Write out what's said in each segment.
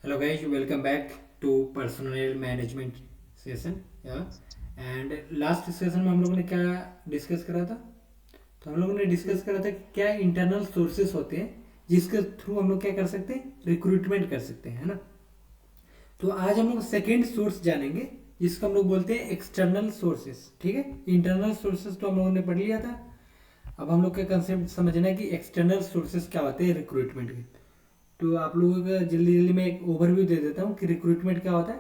Hello guys, welcome back to personal management session and last session में हम लोगों ने क्या डिस्कस करा था। तो हम लोगों ने डिस्कस करा था कि क्या इंटरनल सोर्सेस होते हैं जिसके थ्रू हम लोग क्या कर सकते हैं, रिक्रूटमेंट कर सकते हैं, है ना। तो आज हम लोग सेकेंड सोर्स जानेंगे जिसको हम लोग बोलते हैं एक्सटर्नल सोर्सेस। ठीक है, इंटरनल सोर्सेस तो हम लोगों ने पढ़ लिया था। अब हम लोग का कंसेप्ट समझना है कि एक्सटर्नल सोर्सेस क्या होते हैं रिक्रूटमेंट के। तो आप लोगों को जल्दी जल्दी मैं एक ओवरव्यू दे देता हूँ कि रिक्रूटमेंट क्या होता है।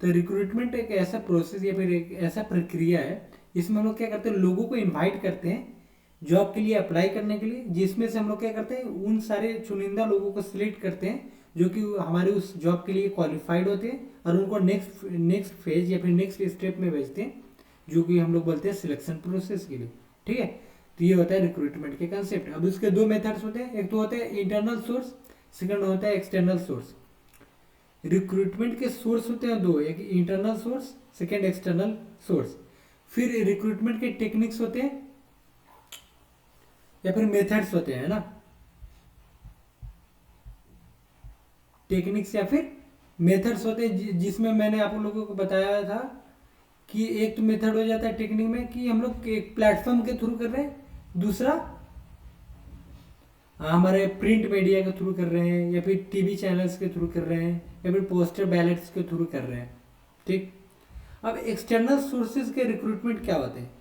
तो रिक्रूटमेंट एक ऐसा प्रोसेस या फिर एक ऐसा प्रक्रिया है जिसमें हम लोग क्या करते हैं, लोगों को इनवाइट करते हैं जॉब के लिए अप्लाई करने के लिए, जिसमें से हम लोग क्या करते हैं, उन सारे चुनिंदा लोगों को सिलेक्ट करते हैं जो कि हमारे उस जॉब के लिए क्वालिफाइड होते हैं और उनको नेक्स्ट नेक्स्ट फेज या फिर नेक्स्ट स्टेप में भेजते हैं जो कि हम लोग बोलते हैं सिलेक्शन प्रोसेस के लिए। ठीक है, तो ये होता है रिक्रूटमेंट के कंसेप्ट। अब उसके दो मेथड्स होते हैं, एक तो होता है इंटरनल सोर्स, सेकंड होता है एक्सटर्नल सोर्स। रिक्रूटमेंट के सोर्स होते हैं दो, एक internal source, second external source. फिर रिक्रूटमेंट के टेक्निक्स होते हैं या फिर मेथड्स होते हैं, ना, टेक्निक्स या फिर मेथड्स होते हैं जिसमें मैंने आप लोगों को बताया था कि एक तो मेथड हो जाता है टेक्निक में कि हम लोग एक प्लेटफॉर्म के थ्रू कर रहे हैं, दूसरा हमारे प्रिंट मीडिया के थ्रू कर रहे हैं या फिर टीवी चैनल्स के थ्रू कर रहे हैं या फिर पोस्टर बैलेट्स के थ्रू कर रहे हैं। ठीक। अब एक्सटर्नल सोर्सेज के रिक्रूटमेंट क्या होते हैं।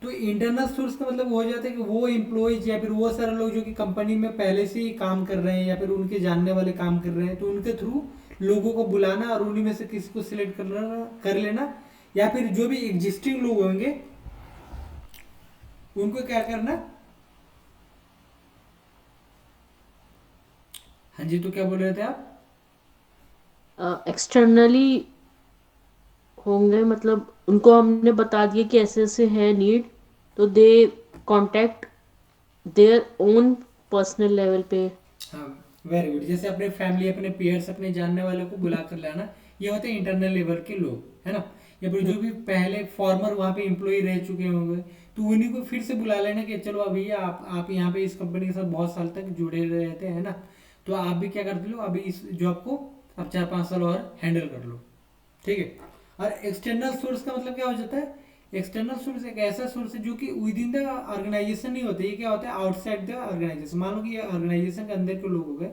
तो इंटरनल सोर्स का मतलब हो जाता है कि वो एम्प्लॉयज या फिर वो सारे लोग जो कि कंपनी में पहले से ही काम कर रहे हैं या फिर उनके जानने वाले काम कर रहे हैं, तो उनके थ्रू लोगों को बुलाना और उन्हीं में से किसी को सिलेक्ट कर लेना, या फिर जो भी एग्जिस्टिंग लोग होंगे उनको क्या करना। हाँ जी, तो क्या बोल रहे थे आप। एक्सटर्नली होंगे, मतलब उनको हमने बता दिया कि ऐसे ऐसे है नीड, तो they contact their own personal level पे। हाँ, वेरी गुड। जैसे अपने फैमिली, अपने पेयर्स, अपने जानने वालों को बुला कर लाना, ये होते हैं इंटरनल लेवल के लोग, है ना। या फिर जो भी पहले फॉर्मर वहाँ पे एम्प्लॉय रह चुके होंगे, तो उन्हीं को फिर से बुला लेना कि चलो अभी आप यहाँ पे इस कंपनी के साथ बहुत साल तक जुड़े रहते हैं ना, तो आप भी क्या करते लो, अभी इस जॉब को अब 4-5 साल और हैंडल कर लो। ठीक है। और एक्सटर्नल सोर्स का मतलब क्या हो जाता है, एक्सटर्नल सोर्स एक ऐसा सोर्स है जो कि विद इन द ऑर्गेनाइजेशन नहीं होता, ये क्या होता है, आउटसाइड द ऑर्गेनाइजेशन। मान लो कि ये ऑर्गेनाइजेशन के अंदर के लोग हो गए,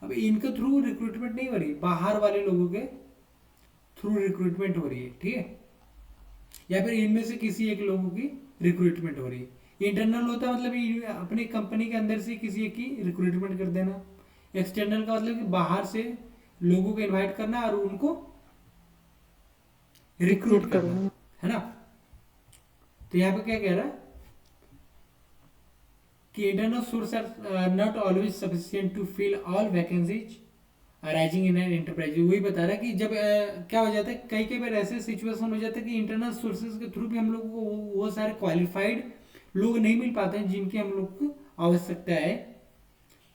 अब इनके थ्रू रिक्रूटमेंट नहीं हो रही, बाहर वाले लोगों के थ्रू रिक्रूटमेंट हो रही है। ठीक है, या फिर इनमें से किसी एक लोगों की रिक्रूटमेंट हो रही है। इंटरनल होता है मतलब अपनी कंपनी के अंदर से किसी एक की रिक्रूटमेंट कर देना। एक्सटर्नल का मतलब कि बाहर से लोगों को इन्वाइट करना और उनको रिक्रूट रिक्रूट करना, करना। है ना। तो यहाँ पे क्या कह रहा है कि internal source are not always sufficient to fill all vacancies arising in an enterprise. वही बता रहा है कि जब क्या हो जाता है, कई कई बार ऐसे सिचुएशन हो जाता है कि इंटरनल सोर्सेज के थ्रू भी हम लोग को वो सारे क्वालिफाइड लोग नहीं मिल पाते हैं जिनकी हम लोग को आवश्यकता है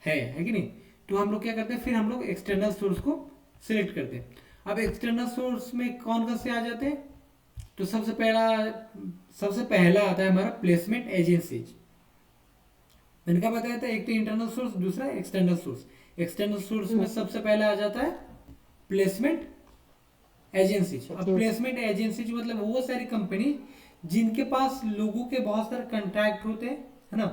कि नहीं। तो हम लोग क्या करते हैं, फिर हम लोग एक्सटर्नल सोर्स को सिलेक्ट करते हैं। अब एक्सटर्नल सोर्स में कौन कौन से आ जाते हैं, तो सबसे पहला आता है हमारा प्लेसमेंट एजेंसीज। मैंने क्या बताया था, एक तो इंटरनल सोर्स, दूसरा एक्सटर्नल सोर्स। एक्सटर्नल सोर्स में सबसे पहले आ जाता है प्लेसमेंट एजेंसीज। अब प्लेसमेंट एजेंसीज मतलब वो सारी कंपनी जिनके पास लोगों के बहुत सारे कॉन्टैक्ट होते हैं, है ना।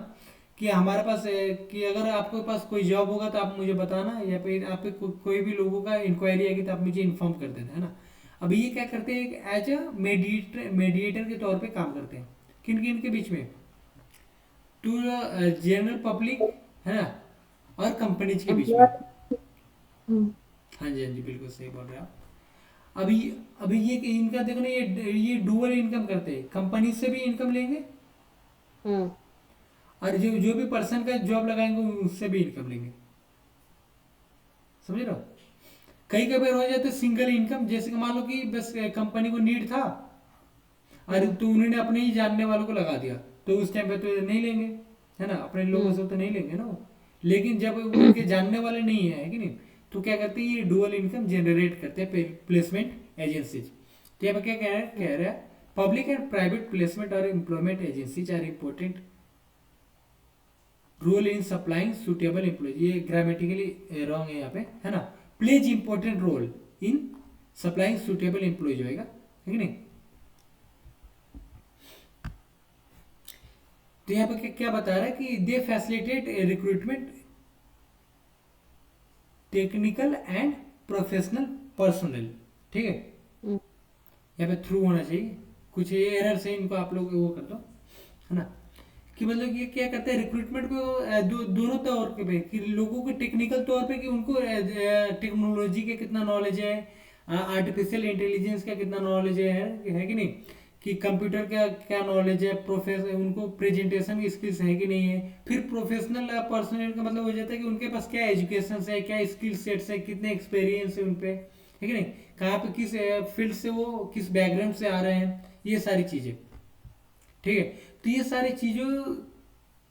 कि हमारे पास कि अगर आपके पास कोई जॉब होगा तो आप मुझे बताना, या फिर आप पे कोई भी लोगों का इंक्वायरी आएगी तो आप मुझे इन्फॉर्म कर देना, है ना। अब ये क्या करते हैं, एज अ मेडिएटर के तौर पे काम करते हैं, किन किन के बीच में, टू जनरल पब्लिक, है ना, और कंपनीज के बीच में। एम्प्लॉय। हाँ जी, हाँ जी, बिल्कुल सही बोल रहे हैं आप। अभी अभी ये इनका देखो ना, ये डुअल इनकम करते हैं, कंपनी से भी इनकम लेंगे और जो जो भी पर्सन का जॉब लगाएंगे उससे भी इनकम लेंगे। समझ रहे हो। कई कई बार हो जाते सिंगल इनकम, जैसे कि मान लो कि बस कंपनी को नीड था और तो उन्होंने अपने ही जानने वालों को लगा दिया, तो उस टाइम पे तो नहीं लेंगे, है ना, अपने लोगों से तो नहीं लेंगे ना वो। लेकिन जब उनके जानने वाले नहीं है कि नहीं, तो क्या करते हैं, ये डुअल इनकम जनरेट करते हैं प्लेसमेंट एजेंसीज। तो यहाँ पे क्या कह रहा है, पब्लिक एंड प्राइवेट प्लेसमेंट और employment agencies are important role in supplying suitable employ, ये ग्रामेटिकली रॉन्ग है यहाँ पे, है ना, plays important role in supplying suitable employ होएगा, है कि नहीं। तो यहाँ पे क्या बता रहा है कि they facilitate recruitment technical and professional personal, ठीक है, हम्म, यहाँ पे थ्रू होना चाहिए, कुछ ये एरर से इनको आप लोग वो कर दो, है ना, कि मतलब ये क्या करते हैं रिक्रूटमेंट को दोनों तौर पे, कि लोगों को टेक्निकल तौर पे कि उनको टेक्नोलॉजी के कितना नॉलेज है, आर्टिफिशियल इंटेलिजेंस का कितना नॉलेज है कि नहीं, कि कंप्यूटर का क्या नॉलेज है, उनको प्रेजेंटेशन की स्किल्स है कि नहीं है। फिर प्रोफेशनल पर्सनल का मतलब हो जाता है कि उनके पास क्या एजुकेशन है, क्या स्किल सेट्स है, कितने एक्सपीरियंस है उनपे, है कि नहीं, कहाँ पे किस फील्ड से वो किस बैकग्राउंड से आ रहे हैं, ये सारी चीज़ें, ठीक है। तो ये सारी चीज़ों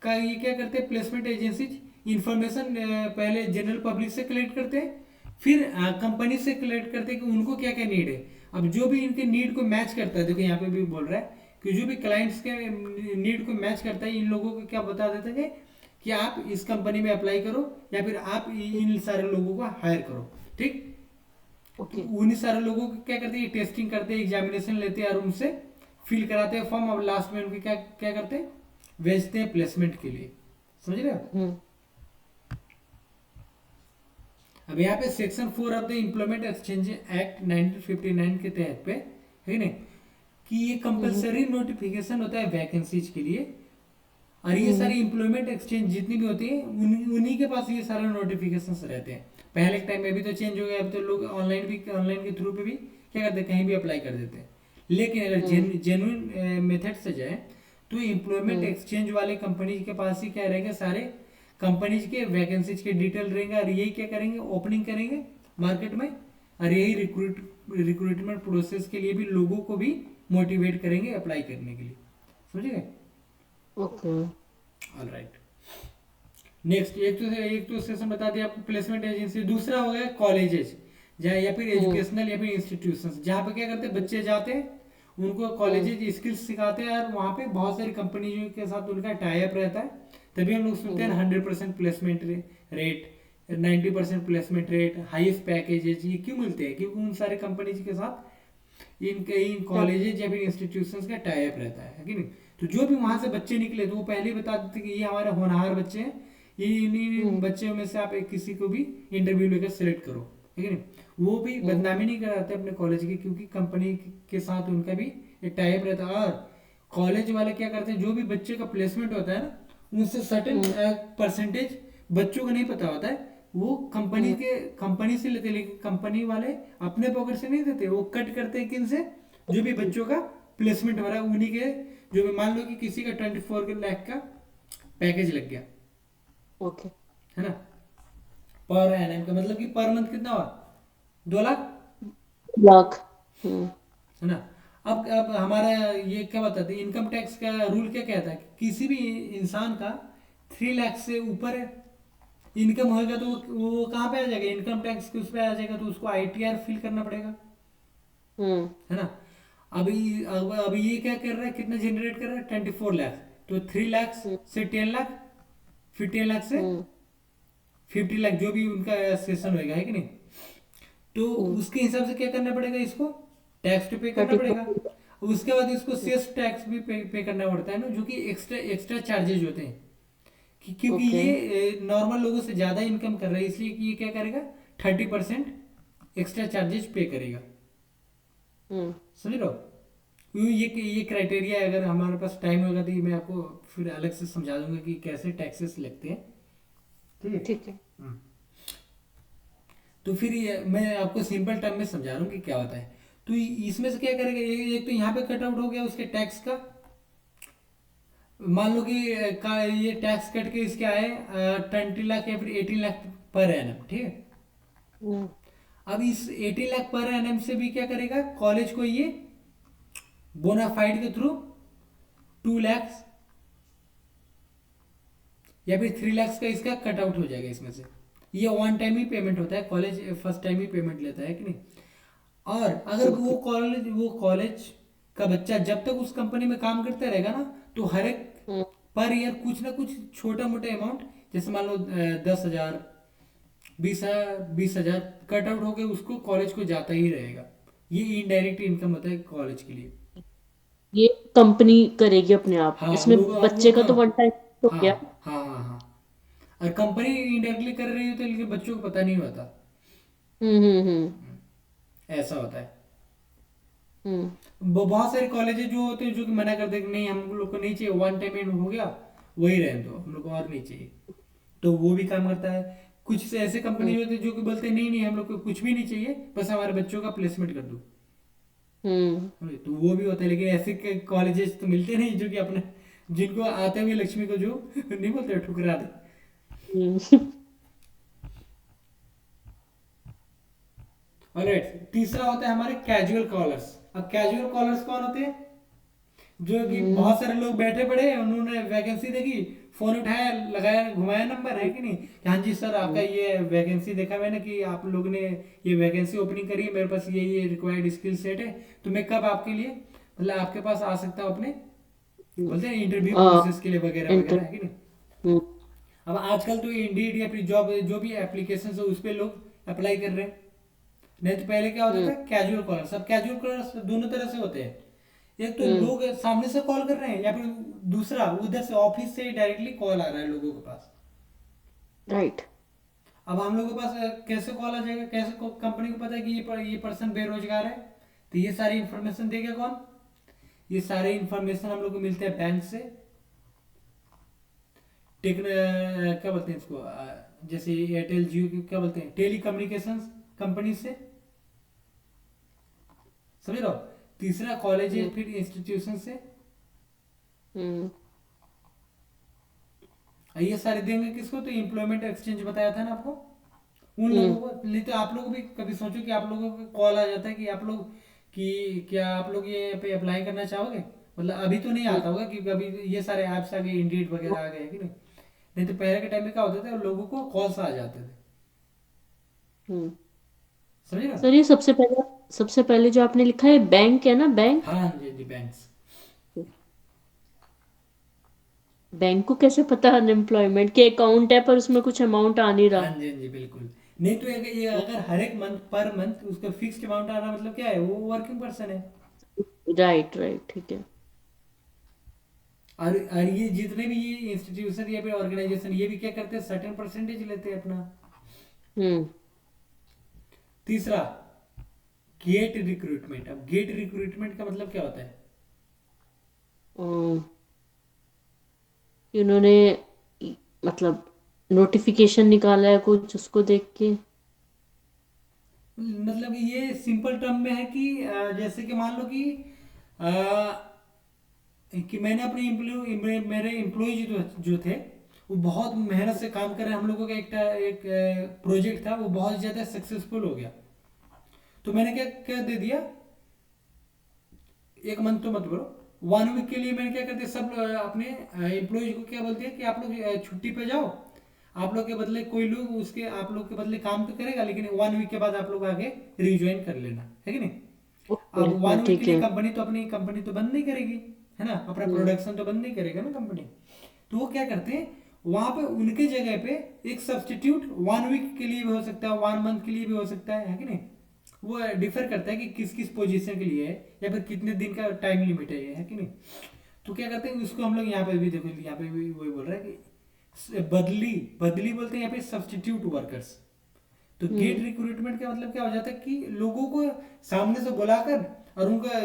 का ये क्या करते हैं प्लेसमेंट एजेंसीज इंफॉर्मेशन पहले जनरल पब्लिक से कलेक्ट करते हैं, फिर कंपनी से कलेक्ट करते हैं कि उनको क्या क्या नीड है। अब जो भी इनके नीड को मैच करता है, देखो यहाँ पे भी बोल रहा है कि जो भी क्लाइंट्स के नीड को मैच करता है, इन लोगों को क्या बता देते हैं कि आप इस कंपनी में अप्लाई करो या फिर आप इन सारे लोगों को हायर करो, ठीक। तो ओके उन्हीं सारे लोगों को क्या करते हैं टेस्टिंग करते हैं, एग्जामिनेशन लेते हैं और उनसे फिल कराते हैं फॉर्म, और लास्ट में उनके क्या क्या करते हैं भेजते हैं प्लेसमेंट के लिए, समझ रहे हो। हम्म अब यहाँ पे section 4 of the employment exchange act 1959 के तहत पे, है कि नहीं, कि ये कंपलसरी नोटिफिकेशन होता है वैकेंसीज के लिए, और ये सारी एम्प्लॉयमेंट एक्सचेंज जितनी भी होती है उन्हीं के पास ये सारे नोटिफिकेशंस रहते हैं। पहले के टाइम में अभी तो चेंज हो गया, अब तो लोग ऑनलाइन के थ्रू पे भी क्या करते हैं कहीं भी अप्लाई कर देते हैं। लेकिन अगर जेन्युइन मेथड से जाए तो एम्प्लॉयमेंट एक्सचेंज वाले कंपनी के पास ही क्या रहेगा सारे कंपनीज के वैकेंसीज के डिटेल रहेंगे, और यही क्या करेंगे ओपनिंग करेंगे मार्केट में, और यही रिक्रूटमेंट प्रोसेस के लिए भी लोगों को भी मोटिवेट करेंगे अप्लाई करने के लिए, समझ गए। ओके ऑल राइट, नेक्स्ट एक तो सेशन बता दिया आपको प्लेसमेंट एजेंसी। दूसरा हो गया कॉलेजेस जहाँ या फिर एजुकेशनल या फिर इंस्टीट्यूशन, जहाँ पे क्या करते हैं बच्चे जाते हैं, उनको कॉलेजेज स्किल्स सिखाते हैं, और वहाँ पे बहुत सारी कंपनियों के साथ उनका टाई अप रहता है। तभी हम लोग सुनते हैं 100% placement rate, 90% placement rate, highest packages, ये क्यों मिलते हैं, क्योंकि उन सारे कंपनीज के साथ इन कॉलेजेज या फिर इंस्टीट्यूशन का टाई अप रहता है कि नहीं। तो जो भी वहाँ से बच्चे निकले तो वो पहले ही बता देते कि ये हमारे होनहार बच्चे हैं, ये इन्हीं बच्चों में से आप एक किसी को भी इंटरव्यू लेकर सिलेक्ट करो, है कि नहीं। वो भी बदनामी नहीं कराते अपने कॉलेज की, क्योंकि कंपनी के साथ उनका भी एक टाइप रहता है। और कॉलेज वाले क्या करते हैं जो भी बच्चे का प्लेसमेंट होता है ना, उनसे सर्टेन परसेंटेज बच्चों को नहीं पता होता है, वो कंपनी से लेते, लेकिन कंपनी वाले अपने पॉकेट से नहीं देते, वो कट करते हैं किन से, जो भी बच्चों का प्लेसमेंट हो रहा है उन्हीं के, जो भी मान लो कि किसी का 24 लाख का पैकेज लग गया, ओके है ना, पर एनएम का मतलब कि पर मंथ कितना हुआ 2 लाख, लाख है ना। अब हमारा ये क्या बताते हैं इनकम टैक्स का रूल क्या कहता है कि किसी भी इंसान का 3 लाख से ऊपर इनकम होगा तो वो कहाँ पे आ जाएगा, इनकम टैक्स के उस पे आ जाएगा, तो उसको आईटीआर फिल करना पड़ेगा, है ना। अब ये क्या कर रहा है, कितना जनरेट कर रहा है 24 लाख, तो 3 लाख से 10 लाख, फिर 10 लाख से 50 लाख, जो भी उनका सेशन होगा, है कि नहीं। तो उसके हिसाब से क्या करना पड़ेगा, इसको टैक्स तो पे करना पड़ेगा। उसके बाद इसको सेल्स टैक्स भी पे करना पड़ता है ना, जो कि एक्स्ट्रा चार्जेज होते हैं, क्योंकि ये नॉर्मल लोगों से ज़्यादा इनकम कर रहा है, इसलिए कि ये क्या करेगा 30% एक्स्ट्रा चार्जेस पे करेगा, समझ लो। ये क्राइटेरिया है, अगर हमारे पास टाइम होगा तो ये मैं आपको फिर अलग से समझा दूंगा कि कैसे टैक्सेस लगते हैं, ठीक है। ठीक है तो फिर मैं आपको सिंपल टर्म में समझा रहा हूँ कि क्या होता है। तो इसमें से क्या करेगा, एक तो यहाँ पे कट आउट हो गया उसके टैक्स का, मान लो कि ये टैक्स कट के इसके आए 20 लाख या फिर 18 लाख पर एनम, ठीक है। अब इस 18 लाख पर एनम से भी क्या करेगा कॉलेज को ये बोनाफाइड के थ्रू 2 लाख या फिर 3 लाख का इसका कट आउट हो जाएगा इसमें से। ये वन टाइम ही पेमेंट होता है, कॉलेज फर्स्ट टाइम ही पेमेंट लेता है कि नहीं। और अगर वो कॉलेज का बच्चा जब तक उस कंपनी में काम करता रहेगा ना, तो हर एक पर ईयर कुछ ना कुछ छोटा मोटा अमाउंट, जैसे मान लो 10,000, 20,000 कट आउट होके उसको कॉलेज को जाता ही रहेगा। ये इनडायरेक्ट इनकम होता है कॉलेज के लिए। ये कंपनी करेगी अपने आप, हाँ इसमें वो बच्चे का तो वन टाइम हो हाँ गया। हाँ हाँ हाँ। और कंपनी इनडायरेक्टली कर रही होती है लेकिन बच्चों को पता नहीं होता। हम्म। ऐसा होता है। हम्म। बहुत सारे कॉलेजेस जो होते हैं जो कि मना करते हैं कि नहीं हम लोग को नहीं चाहिए, वन टाइम इन हो गया वही रहने दो, हम लोग को और नहीं चाहिए। तो वो भी काम करता है। कुछ से ऐसे कंपनी हम्म। होते हैं जो कि बोलते हैं नहीं नहीं हम लोग को कुछ भी नहीं चाहिए, बस हमारे बच्चों का प्लेसमेंट कर दो। हम्म। तो वो भी होता है, लेकिन ऐसे कॉलेजेस तो मिलते नहीं जो कि अपने जिनको आते हुए लक्ष्मी को जो नहीं बोलते ठुकरा दे। हम्म। ऑलराइट, तीसरा होता है हमारे कैजुअल कॉलर्स। अब कैजुअल कॉलर्स कौन होते हैं? जो कि हम्म। बहुत सारे लोग बैठे पड़े हैं, उन्होंने वैकेंसी देखी, फोन उठाया, लगाया, घुमाया नंबर, है कि नहीं, कि हाँ जी सर आपका ये वैकेंसी देखा मैंने कि आप लोगों ने ये वैकेंसी ओपनिंग करी है, मेरे पास ये रिक्वायर्ड स्किल सेट है, तो मैं कब आपके लिए मतलब आपके पास आ सकता हूँ अपने बोलते हैं इंटरव्यू प्रोसेस के लिए वगैरह वगैरह, इंटर है कि नहीं। हम्म। अब आजकल तो इंडीड या फिर जॉब जो भी एप्लीकेशन है उस पर लोग अप्लाई कर रहे हैं। नहीं तो पहले क्या होता हम्म। था, कैजुअल कॉलर। सब कैजुअल कॉलर दोनों तरह से होते हैं। एक तो हम्म। लोग सामने से कॉल कर रहे हैं, या फिर दूसरा उधर से ऑफिस से डायरेक्टली कॉल आ रहा है लोगों के पास। राइट। अब हम लोगों के पास कैसे कॉल आ जाएगा, कैसे कंपनी को पता है कि ये पर्सन बेरोजगार है, तो ये सारी इंफॉर्मेशन देगा कौन? ये सारे इंफॉर्मेशन हम लोग को मिलते हैं बैंक से, क्या बोलते हैं इसको, जैसे एयरटेल जियो की क्या बोलते हैं, टेली कम्युनिकेशन कंपनी से, समझ रहे हो। तीसरा कॉलेज है हम्म। फिर इंस्टीट्यूशन से। हम्म। ये सारे देंगे किसको? तो एम्प्लॉयमेंट एक्सचेंज बताया था ना आपको, उन लोगों हम्म। को। नहीं तो आप लोग भी कभी सोचो कि आप लोगों को कॉल आ जाता है कि आप लोग कि क्या आप लोग ये पे अप्लाई करना चाहोगे, मतलब अभी तो नहीं हम्म। आता होगा क्योंकि अभी ये सारे ऐप्स आ गए, इंडीड वगैरह आ गए, है कि नहीं। नहीं तो पहले के टाइम में क्या होता था, लोगों को कॉल्स आ जाते थे, हम्म। समझे ना। सर ये सबसे पहले जो आपने लिखा है बैंक है ना, बैंक। हाँ जी जी, बैंक्स। बैंक को कैसे पता अनएम्प्लॉयमेंट के अकाउंट है पर उसमें कुछ अमाउंट आ नहीं हाँ रहा। जी हाँ जी बिल्कुल। नहीं तो ये अगर हर एक मंथ पर मंथ उसका फिक्स्ड अमाउंट आ रहा, मतलब क्या है, वो वर्किंग पर्सन है। राइट राइट, ठीक है। और ये जितने भी ये इंस्टीट्यूशन या फिर ऑर्गेनाइजेशन ये भी क्या करते हैं, सर्टेन परसेंटेज लेते हैं अपना। हम्म। तीसरा, गेट रिक्रूटमेंट। अब गेट रिक्रूटमेंट का मतलब क्या होता है? अम, इन्होंने मतलब नोटिफिकेशन निकाला है कुछ, उसको देख के। मतलब ये सिंपल टर्म में है कि जैसे कि मान लो कि मैंने अपने मेरे एम्प्लॉय जो थे वो बहुत मेहनत से काम कर रहे हैं, हम लोगों का एक प्रोजेक्ट था वो बहुत ज़्यादा सक्सेसफुल हो गया। तो मैंने क्या क्या दे दिया, एक मंथ तो मत बोलो, 1 वीक के लिए मैंने क्या कर दिया, सब अपने एम्प्लॉयज को क्या बोल दिया कि आप लोग छुट्टी पे जाओ, आप लोग के बदले कोई लोग उसके आप लोग के बदले काम तो करेगा, लेकिन 1 वीक के बाद आप लोग आगे रिज्वाइन कर लेना, है कि नहीं। ओके, अब हाँ 1 वीक के ठीक लिए है। अपनी कंपनी तो बंद नहीं करेगी, है ना, अपना हम्म। प्रोडक्शन तो बंद नहीं करेगा ना कंपनी। तो वो क्या करते हैं, वहां पे उनके जगह पे एक सब्सटीट्यूट 1 वीक के लिए भी हो सकता है, 1 मंथ के लिए भी हो सकता है कि नहीं। वो डिफर करता है कि किस किस पोजीशन के लिए है, या फिर कितने दिन का टाइम लिमिट है ये, है कि नहीं। तो क्या करते हैं उसको हम लोग यहाँ पे भी देखो, यहाँ पे भी वही बोल रहा है कि बदली बदली बोलते हैं यहाँ पे सब्सटीट्यूट वर्कर्स। तो गेट हम्म। रिक्रूटमेंट का मतलब क्या हो जाता है कि लोगों को सामने से बुलाकर और उनका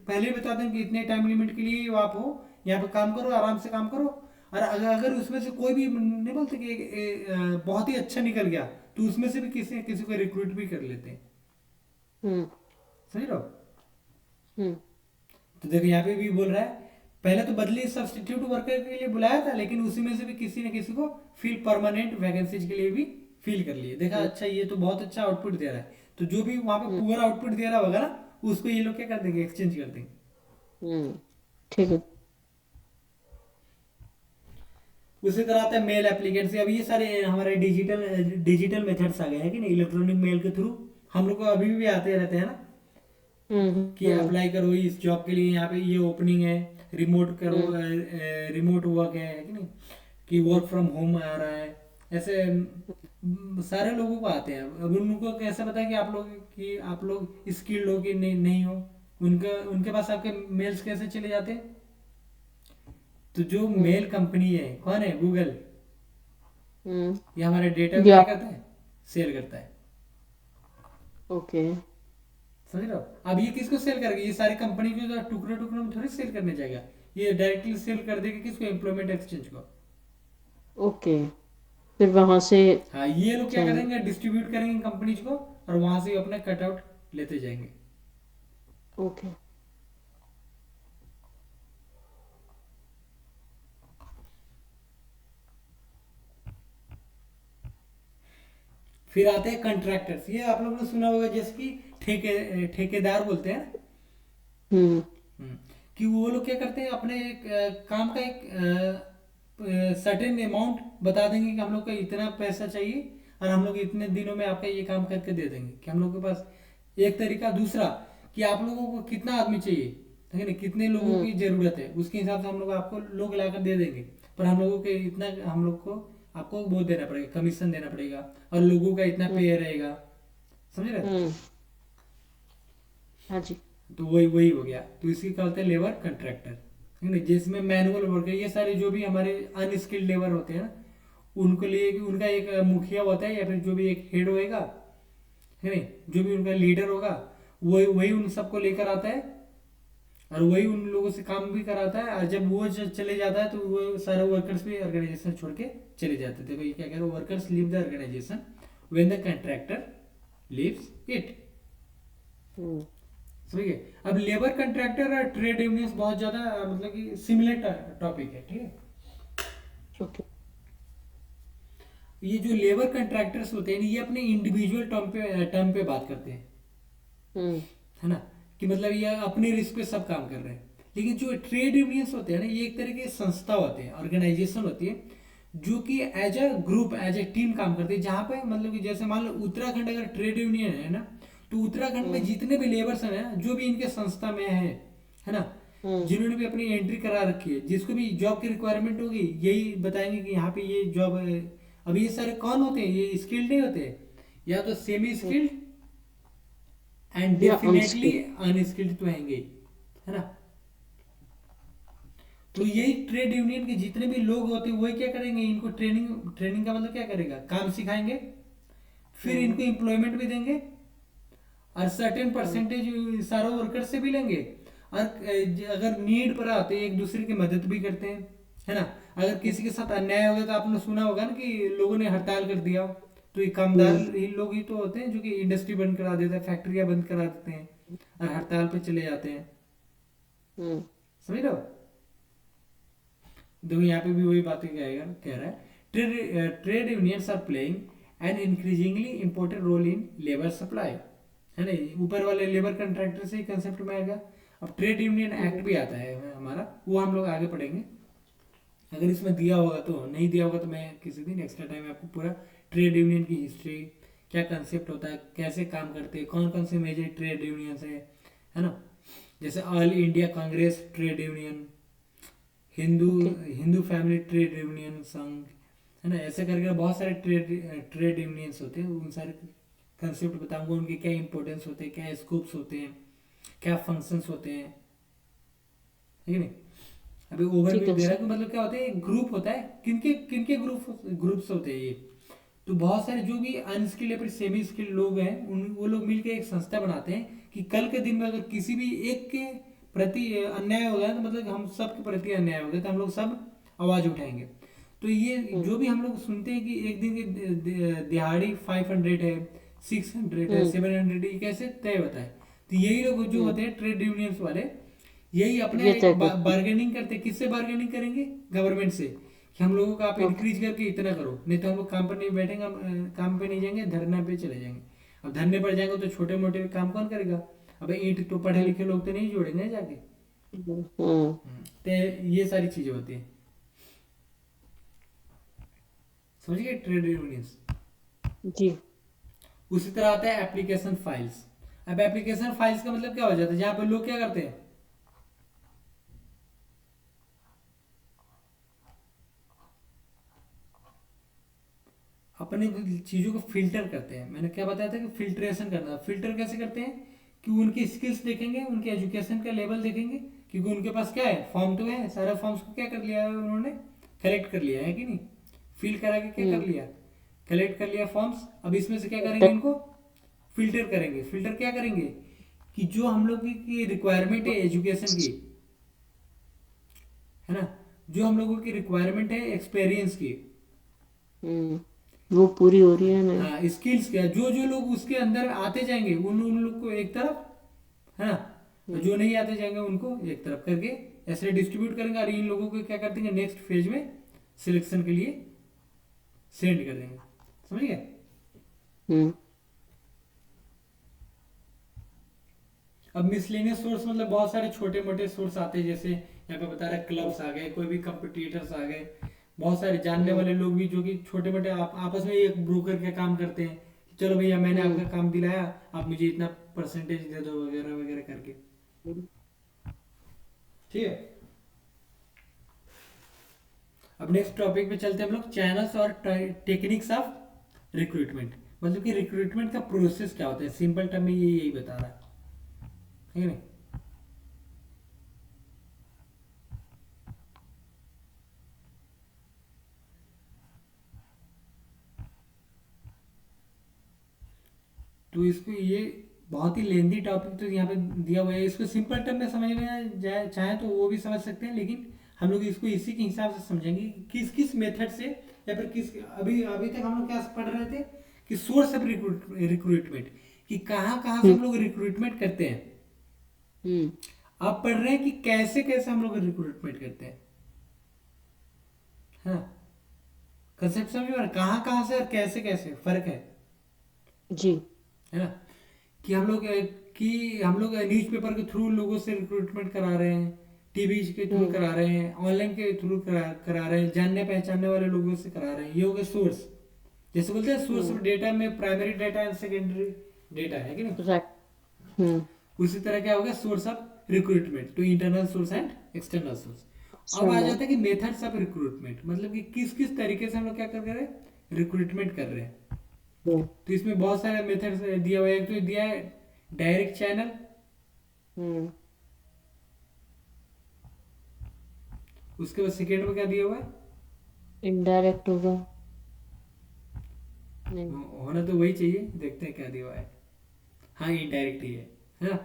पहले ही बता दें कि इतने टाइम लिमिट के लिए आप हो, यहाँ पे काम करो, आराम से काम करो। और अगर उसमें से कोई भी नहीं बोलते कि बहुत ही अच्छा निकल गया, तो उसमें से भी किसी किसी को रिक्रूट भी कर लेते हैं, हम्म। समझ लो। हम्म। तो देखो यहाँ पे भी बोल रहा है, पहले तो बदली सब्सटीट्यूट वर्कर के लिए बुलाया था, लेकिन उसी में से भी किसी न किसी को फिल परमानेंट वैकेंसीज के लिए भी फिल कर लिए। देखा, हम्म। अच्छा ये तो बहुत अच्छा आउटपुट दे रहा है, तो जो भी वहां पे हम्म। पुअर आउटपुट दे रहा होगा ना, उसको ये लोग क्या कर देंगे, एक्सचेंज कर देंगे। हम्म। ठीक है। उसी तरह आता है मेल एप्लीकेंट से। अब ये सारे हमारे डिजिटल डिजिटल मेथड्स आ गए हैं कि नहीं, इलेक्ट्रॉनिक मेल के थ्रू हम लोग को अभी भी आते रहते हैं ना हम्म। कि अप्लाई करो इस जॉब के लिए, यहाँ पे ये ओपनिंग है, रिमोट करो, रिमोट वर्क है कि नहीं, कि वर्क फ्रॉम होम आ रहा है, ऐसे सारे लोगों को आते हैं। अब उनको कैसे पता है कि आप लोग स्किल्ड हो कि नहीं हो, उनका उनके पास आपके मेल्स कैसे चले जाते हैं? तो जो मेल कंपनी है कौन है, गूगल, ये हमारे डेटा को या क्या करता है, सेल करता है। ओके। समझ रहे हो? अब ये किसको सेल करेगा, ये सारी कंपनी को तो टुकड़े टुकड़े में थोड़ी सेल करने जाएगा, ये डायरेक्टली सेल कर देगा किसको, एम्प्लॉयमेंट एक्सचेंज को। ओके, फिर वहां से हाँ, ये लोग क्या जाएंगे। करेंगे, डिस्ट्रीब्यूट करेंगे कंपनीज को, और वहां से अपने कटआउट लेते जाएंगे। ओके। फिर आते हैं कंट्रैक्टर्स, ये आप लोगों ने सुना होगा, जैसे कि ठेकेदार बोलते हैं। हम्म। हम्म, कि वो लोग क्या करते हैं, अपने एक काम का एक सर्टेन अमाउंट बता देंगे कि हम लोग को इतना पैसा चाहिए, और हम लोग इतने दिनों में आपका ये काम करके दे देंगे। कि हम लोग के पास एक तरीका, दूसरा कि आप लोगों को कितना आदमी चाहिए, ठीक है ना, कितने लोगों हम्म। की जरूरत है, उसके हिसाब से हम लोग आपको लोग लाकर दे देंगे। पर हम लोगों के इतना, हम लोग को आपको वो देना पड़ेगा, कमीशन देना पड़ेगा, और लोगों का इतना हम्म। पे रहेगा। समझ रहे? हम्म। हाँ जी। तो वही वही हो गया, तो इसकी क्या होता है, लेबर कंट्रैक्टर, है ना, जिसमें मैनुअल वर्क है, ये सारे जो भी हमारे अनस्किल्ड लेबर होते हैं ना, उनको लिए कि उनका एक मुखिया होता है, या फिर जो भी एक हेड होएगा, है नहीं, जो भी उनका लीडर होगा, वही वही उन सबको लेकर आता है, और वही उन लोगों से काम भी कराता है। और जब वो चले जाता है तो वो सारे वर्कर्स भी ऑर्गेनाइजेशन छोड़ के चले जाते थे। भाई क्या कह रहे, workers leave the organisation when the contractor leaves it. Hmm. समझ गए? अब लेबर कंट्रैक्टर और ट्रेड यूनियंस बहुत ज्यादा मतलब कि सिमिलर टॉपिक है, ठीक है। ओके। ये जो लेबर कंट्रैक्टर्स होते हैं, ये अपने इंडिविजुअल टर्म पे बात करते हैं, हम्म। है ना, कि मतलब ये अपने रिस्क पे सब काम कर रहे हैं। लेकिन जो ट्रेड यूनियंस होते हैं ना, ये एक तरह की संस्था होते हैं, ऑर्गेनाइजेशन होती है, जो कि as a group, as a team काम करती है। जहाँ पे मतलब कि जैसे मान लो उत्तराखंड अगर ट्रेड यूनियन है ना, तो उत्तराखंड में हम्म। जितने भी लेबर्स हैं ना, जो भी इनके संस्था में है ना, हम्म। जिन्होंने भी अपनी एंट्री करा रखी है, जिसको भी जॉब की रिक्वायरमेंट होगी, यही बताएंगे कि यहाँ पे ये जॉब है। अब ये सारे कौन होते हैं, ये स्किल्ड नहीं होते, या तो सेमी हम्म। स्किल्ड एंड या डेफिनेटली अनस्किल्ड। अनस्किल्ड तो हैंगे ही, है ना। तो ठीक है। यही ट्रेड यूनियन के जितने भी लोग होते हैं, वही क्या करेंगे, इनको ट्रेनिंग, ट्रेनिंग का मतलब क्या करेगा, काम सिखाएंगे, फिर हम्म। इनको एम्प्लॉयमेंट भी देंगे, और सर्टेन हम्म। परसेंटेज सारे वर्कर से भी लेंगे। और अगर नीड पर आते हैं, एक दूसरे की मदद भी करते हैं, है ना। अगर किसी के साथ अन्याय हो गया, तो आपने सुना होगा ना कि लोगों ने हड़ताल कर दिया, तो ये कामदार हम्म। ही लोग ही तो होते हैं जो कि इंडस्ट्री बंद करा देते हैं, फैक्ट्रियां बंद करा देते हैं, और हड़ताल पे चले जाते हैं। हम्म। समझ रहे हो? देखो यहाँ पे भी वही बातें कह रहा है, trade unions are playing an increasingly important role in labour supply, है ना। ऊपर वाले लेबर कंट्रैक्टर से ही कंसेप्ट में आएगा। अब ट्रेड यूनियन एक्ट हम्म। भी आता है हमारा, वो हम लोग आगे पढ़ेंगे। अगर इसमें दिया होगा तो, नहीं दिया होगा तो मैं किसी दिन एक्स्ट्रा टाइम आपको पूरा ट्रेड यूनियन की हिस्ट्री, क्या कंसेप्ट होता है, कैसे काम करते हैं, कौन कौन से मेजर ट्रेड यूनियंस है ना, जैसे all India Congress trade union, Hindu okay. Hindu family trade union संघ, है ना, ऐसे करके बहुत सारे ट्रेड यूनियंस होते हैं। उन सारे कंसेप्ट बताऊंगा, उनके क्या इंपॉर्टेंस होते हैं, क्या स्कोप्स होते हैं, क्या फंक्शंस होते हैं, ठीक है नहीं। अभी ठीक ओवरव्यू है दे रहा सर। है कि मतलब क्या होता है, एक ग्रुप होता है, किनके किनके ग्रुप्स होते हैं ये। तो बहुत सारे जो भी अनस्किल्ड या फिर सेमी स्किल्ड लोग हैं, उन वो लोग मिलकर एक संस्था बनाते हैं, कि कल के दिन में अगर किसी भी एक के प्रति अन्याय हो गया, तो मतलब हम सब के प्रति अन्याय हो गया, तो हम लोग सब आवाज उठाएंगे। तो ये हम्म। जो भी हम लोग सुनते हैं कि एक दिन की दिहाड़ी 500 है, 600 है, हम्म। 700, ये कैसे तय होता है? तो यही लोग जो हम्म। होते हैं ट्रेड यूनियंस वाले, यही अपने ये तय एक करते हैं। बार्गेनिंग करते हैं। किससे बार्गेनिंग करेंगे? गवर्नमेंट से, कि हम लोगों को आप ओके। इंक्रीज करके इतना करो, नहीं तो हम लोग काम पर नहीं बैठेंगे, हम काम पे नहीं जाएंगे, धरना पे चले जाएंगे। अब धरने पर जाएंगे तो छोटे मोटे काम कौन करेगा? अब ईंट तो पढ़े हम्म। लिखे लोग तो नहीं जोड़ेंगे जाके। हम्म। तो ये सारी चीजें होती हैं। समझ गए ट्रेड यूनियंस? जी। उसी तरह आता है एप्लीकेशन फाइल्स। अब एप्लीकेशन फाइल्स का मतलब क्या हो जाता है, जहाँ पे लोग क्या करते हैं, अपने चीज़ों को फिल्टर करते हैं। मैंने क्या बताया था कि फिल्ट्रेशन करना। फिल्टर कैसे करते हैं कि उनकी स्किल्स देखेंगे, उनके एजुकेशन का लेवल देखेंगे, क्योंकि उनके पास क्या है, फॉर्म तो है, सारे फॉर्म्स को क्या कर लिया है उन्होंने, कलेक्ट कर लिया है कि नहीं, फिल करा के क्या कर लिया, कलेक्ट कर लिया फॉर्म्स। अब इसमें से क्या करेंगे, इनको फिल्टर करेंगे। फिल्टर क्या करेंगे कि जो हम लोग की रिक्वायरमेंट है एजुकेशन की, है ना, जो हम लोगों की रिक्वायरमेंट है एक्सपीरियंस की, वो पूरी हो रही है नहीं। हाँ स्किल्स क्या, जो जो लोग उसके अंदर आते जाएंगे उन उन लोग को एक तरफ, है ना, और जो नहीं आते जाएंगे उनको एक तरफ करके ऐसे डिस्ट्रीब्यूट करेंगे, और इन लोगों को क्या कर देंगे नेक्स्ट फेज में सिलेक्शन के लिए सेंड कर देंगे। समझ गए? हम्म अब मिसलेनियस सोर्स मतलब बहुत सारे छोटे मोटे सोर्स आते हैं, जैसे यहाँ पे बता रहा है क्लब्स आ गए, कोई भी कंपटीटर्स आ गए, बहुत सारे जानने वाले लोग भी जो कि छोटे मोटे आपस में एक ब्रोकर का काम करते हैं कि चलो भैया मैंने आपका काम दिलाया, आप मुझे इतना परसेंटेज दे दो वगैरह वगैरह करके। ठीक है, अब नेक्स्ट टॉपिक पे चलते हैं हम लोग, चैनल्स और टेक्निक्स ऑफ रिक्रूटमेंट। मतलब कि रिक्रूटमेंट का प्रोसेस क्या होता है, सिंपल टर्म में ये यही बता रहा है, ठीक है नहीं। तो इसको ये बहुत ही लेंदी टॉपिक तो यहाँ पे दिया हुआ है, इसको सिंपल टर्म में समझ में जाए चाहे तो वो भी समझ सकते हैं, लेकिन हम लोग इसको इसी के हिसाब से समझेंगे कि किस किस मेथड से, या फिर किस, अभी अभी तक हम लोग क्या पढ़ रहे थे कि सोर्स ऑफ रिक्रूटमेंट, कि कहाँ कहाँ से हम लोग रिक्रूटमेंट करते हैं। आप पढ़ रहे हैं कि कैसे कैसे हम लोग रिक्रूटमेंट करते हैं, हाँ कंसेप्ट समझ में, कहाँ कहाँ से और कैसे कैसे फर्क है जी। है ना, कि हम लोग न्यूज़पेपर के थ्रू लोगों से रिक्रूटमेंट करा रहे हैं, टीवी के थ्रू करा रहे हैं, ऑनलाइन के थ्रू करा रहे हैं, जानने पहचानने वाले लोगों से करा रहे हैं, ये हो गया सोर्स। जैसे बोलते हैं सोर्स ऑफ डेटा में primary data and secondary data है कि नहीं, राइट। उसी तरह क्या होगा सोर्स ऑफ रिक्रूटमेंट, तो internal source and external source. अब आ जाता है कि मेथड्स ऑफ रिक्रूटमेंट, मतलब कि किस किस तरीके से हम लोग क्या कर रहे हैं, रिक्रूटमेंट कर रहे हैं। तो इसमें बहुत सारे मेथड्स दिया हुआ है। एक तो दिया है डायरेक्ट चैनल, उसके बाद सेकेंड में क्या दिया हुआ है, इनडायरेक्ट होगा नहीं। होना तो वही चाहिए, देखते हैं क्या दिया हुआ है, हाँ इनडायरेक्ट ही है ना।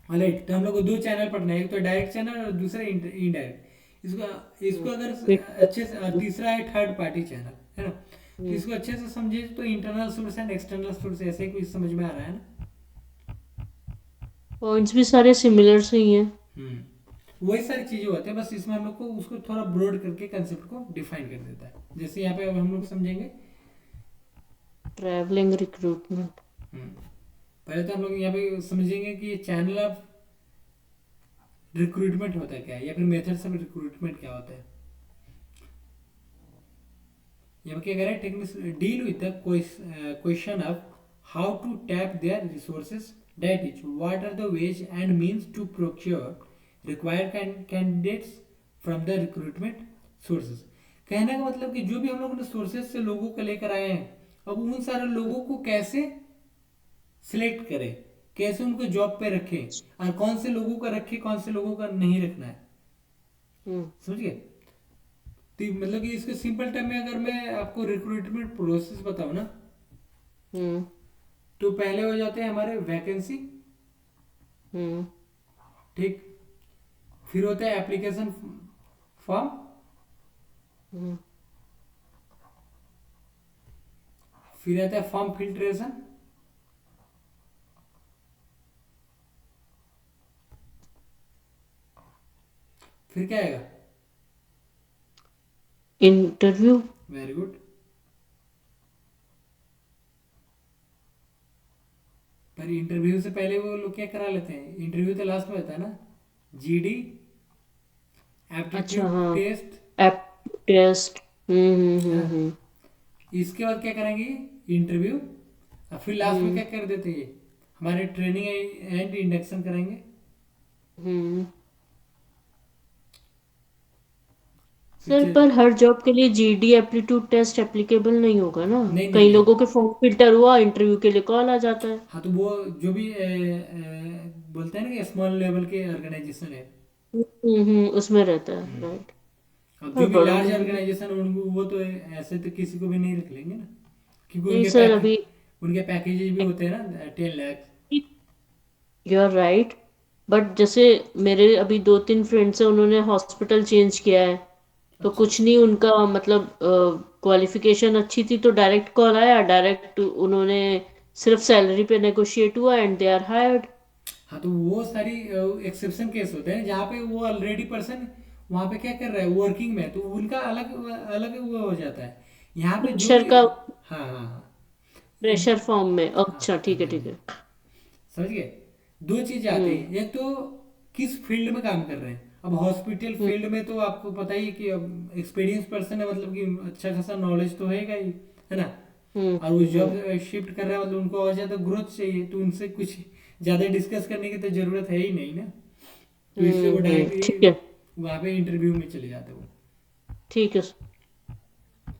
राइट, तो हम लोग को दो चैनल पढ़ना है, एक तो डायरेक्ट चैनल और दूसरा इनडायरेक्ट। इसको इसको अगर अच्छे से, तीसरा है थर्ड पार्टी चैनल, है ना, तो इसको अच्छे से समझे तो internal source and external source ऐसे ही कुछ समझ में आ रहा है ना। पॉइंट्स भी सारे सिमिलर से ही हैं। वही सारी चीजें होती है, बस इसमें हम लोग को उसको थोड़ा ब्रॉड करके कंसेप्ट को डिफाइन कर देता है। जैसे यहाँ पे अब हम लोग समझेंगे ट्रैवलिंग रिक्रूटमेंट। पहले तो हम लोग यहाँ पे समझेंगे कि ये चैनल ऑफ रिक्रूटमेंट होता है क्या है, या फिर मेथड्स ऑफ रिक्रूटमेंट क्या होता है। यहाँ पे क्या कह रहे हैं, techniques deal with the question of how to tap their resources, that is what are the ways and means to procure required candidates from the recruitment sources. कहने का मतलब कि जो भी हम लोग ने सोर्सेज से लोगों को लेकर आए हैं, अब उन सारे लोगों को कैसे सिलेक्ट करें, कैसे उनको जॉब पे रखें, और कौन से लोगों का रखें कौन से लोगों का नहीं रखना है। समझ गए? तो मतलब कि इसके सिंपल टर्म में अगर मैं आपको रिक्रूटमेंट प्रोसेस बताऊं ना, तो पहले हो जाते हैं हमारे वैकेंसी, ठीक, फिर होता है एप्लीकेशन फॉर्म, फिर आता है फॉर्म फिल्ट्रेशन, फिर क्या आएगा, इंटरव्यू। Very good. पर इंटरव्यू से पहले वो लोग क्या करा लेते हैं, इंटरव्यू तो लास्ट में होता है ना, जीडी, अच्छा एप्टीट्यूड हाँ, टेस्ट, एप टेस्ट। इसके बाद क्या करेंगे, इंटरव्यू, और फिर लास्ट में क्या कर देते हैं, हमारे ट्रेनिंग एंड इंडक्शन करेंगे। Sir future. पर हर जॉब के लिए जीडी एप्टीट्यूड टेस्ट एप्लीकेबल नहीं होगा ना। नहीं नहीं कई नहीं। लोगों के फॉर्म फिल्टर हुआ, इंटरव्यू के लिए कॉल आ जाता है। हाँ तो वो जो भी बोलते हैं ना कि स्मॉल लेवल के ऑर्गेनाइजेशन है। उसमें रहता है, हम्म। राइट। अब पर जो भी बड़ों लार्ज में नहीं। ऑर्गेनाइजेशन उनको वो तो ऐसे तो किसी को भी नहीं रख लेंगे ना, क्योंकि नहीं सर, अभी उनके पैकेजेस भी होते हैं ना 10 lakh. You are right. But जैसे मेरे अभी 2-3 फ्रेंड्स हैं, उन्होंने हॉस्पिटल चेंज किया है, तो अच्छा। कुछ नहीं उनका मतलब क्वालिफिकेशन अच्छी थी तो डायरेक्ट कॉल आया, डायरेक्ट उन्होंने सिर्फ सैलरी पे नेगोशिएट हुआ एंड दे आर हायर्ड। हाँ तो वो सारी एक्सेप्शन केस होते हैं जहाँ पे वो ऑलरेडी पर्सन वहाँ पे क्या कर रहा है, वर्किंग में, तो उनका अलग अलग वो हो जाता है। यहाँ पे जो प्रेशर भी। का, हाँ हाँ हाँ। प्रेशर फॉर्म में, हाँ अच्छा हाँ ठीक है हाँ, ठीक है। समझ गए। दो चीजें आती हम्म हैं, एक तो किस फील्ड में काम कर रहे हैं। अब हॉस्पिटल हम्म फील्ड में तो आपको पता ही है कि अब एक्सपीरियंस पर्सन है, मतलब कि अच्छा खासा नॉलेज तो होएगा ही, है ना। और वो जॉब हम्म। शिफ्ट कर रहा है, मतलब उनको और ज़्यादा ग्रोथ चाहिए, तो उनसे कुछ ज़्यादा डिस्कस करने की तो ज़रूरत है ही नहीं ना। तो इसलिए वो ठीक है डायरेक्टली वहाँ पे इंटरव्यू में चले जाते हैं वो। ठीक है।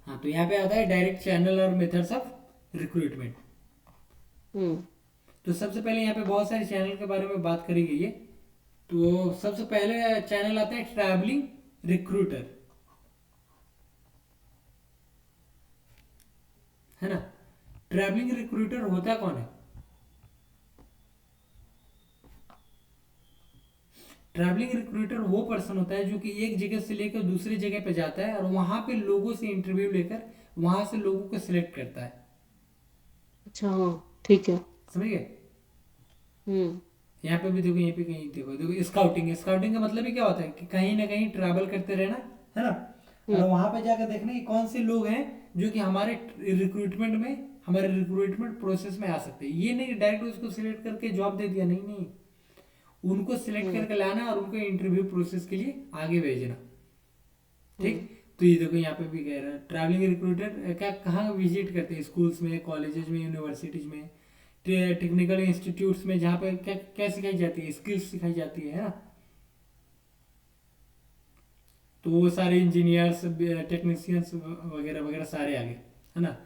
हाँ तो यहाँ पे आता है डायरेक्ट चैनल और मेथड्स ऑफ रिक्रूटमेंट। हम्म तो सबसे पहले यहाँ पे बहुत सारे चैनल के बारे में बात करी गई है। तो सबसे पहले चैनल आता है ट्रैवलिंग रिक्रूटर, है ना। ट्रैवलिंग रिक्रूटर होता कौन है? ट्रैवलिंग रिक्रूटर वो पर्सन होता है जो कि एक जगह से लेकर दूसरी जगह पे जाता है और वहां पे लोगों से इंटरव्यू लेकर वहां से लोगों को सिलेक्ट करता है। अच्छा हाँ ठीक है। समझ गए। हम्म यहाँ पे भी देखो, यहाँ पे कहीं देखो देखो स्काउटिंग, स्काउटिंग का मतलब ही क्या होता है कि कहीं ना कहीं ट्रैवल करते रहना, है ना। हम्म और वहां पे जाकर देखना कि कौन से लोग हैं जो कि हमारे रिक्रूटमेंट प्रोसेस में आ सकते हैं। ये नहीं डायरेक्ट उसको सिलेक्ट करके जॉब दे दिया, नहीं नहीं। उनको सिलेक्ट हम्म करके लाना और उनको इंटरव्यू प्रोसेस के लिए आगे भेजना। ठीक। हम्म तो ये देखो यहाँ पे भी कह रहा है ट्रैवलिंग रिक्रूटर क्या कहाँ विजिट करते हैं, स्कूल्स में, कॉलेजेस में, यूनिवर्सिटीज में, टेक्निकल इंस्टीट्यूट्स में, जहाँ पे क्या क्या सिखाई जाती है, स्किल्स सिखाई जाती है ना। तो वो सारे इंजीनियर्स, टेक्नीशियंस वगैरह वगैरह सारे आ गए, है ना।